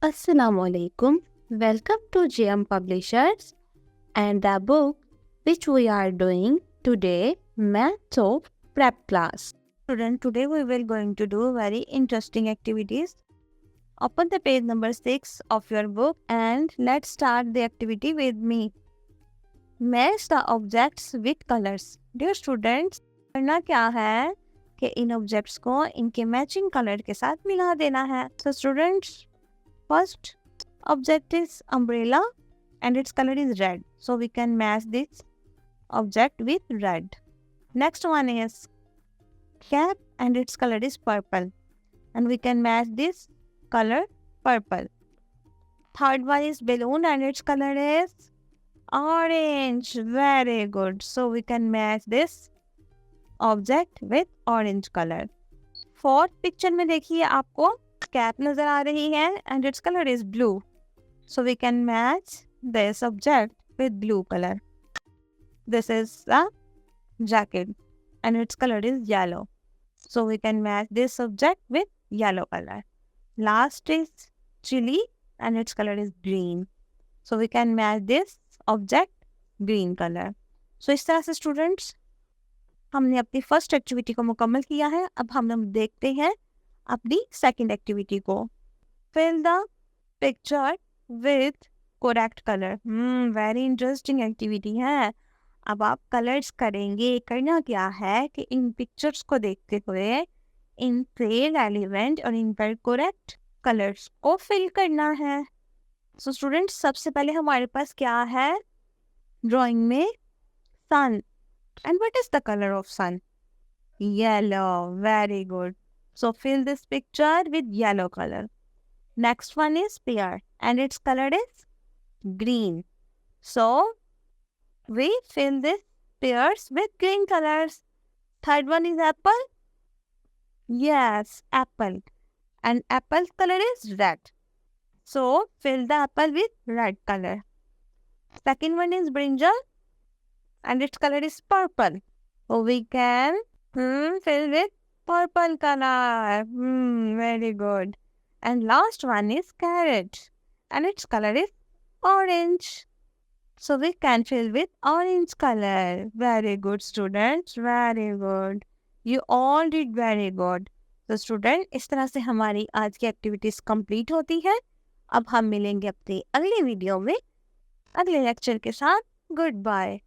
Assalamualaikum. Welcome to GM Publishers and the book which we are doing today, Maths of Prep Class. Student, today we will going to do very interesting activities. Open the page number 6 of your book and let's start the activity with me. Match the objects with colors. Dear students, करना क्या है कि इन objects को इनके matching colour के साथ मिला देना है. So students, first object is umbrella and its color is red. So we can match this object with red. Next one is cap and its color is purple and we can match this color purple. Third one is balloon and its color is orange. Very good. So we can match this object with orange color. Fourth picture में देखिए आपको cap नजर आ रही है and its color is blue. So we can match this object with blue color. This is the jacket and its color is yellow. So we can match this object with yellow color. Last is chili and its color is green. So we can match this object green color. So इस तरह से students हमने अपनी first activity को मुकम्मल किया है. अब हम लोग देखते हैं अपनी सेकंड एक्टिविटी को. Fill the picture with correct color. Very interesting activity है. अब आप कलर्स करेंगे. करना क्या है कि इन पिक्चर्स को देखते हुए इन पे रेलिवेंट और इन पर करेक्ट कलर्स को फिल करना है. सो स्टूडेंट्स, सबसे पहले हमारे पास क्या है ड्राइंग में? Sun. And what is the colour of sun? Yellow. Very good. So fill this picture with yellow colour. Next one is pear and its colour is green. So we fill this pears with green colors. Third one is apple. Yes, apple. And apple's color is red. So fill the apple with red color. Second one is brinjal and its color is purple. So we can fill with purple color. Very good. And last one is carrot and its color is orange. So we can fill with orange color. Very good students. Very good. You all did very good. So student, इस तरह से हमारी आज की activities complete होती है. अब हम मिलेंगे अपनी अगली वीडियो में अगले लेक्चर के साथ. Good bye.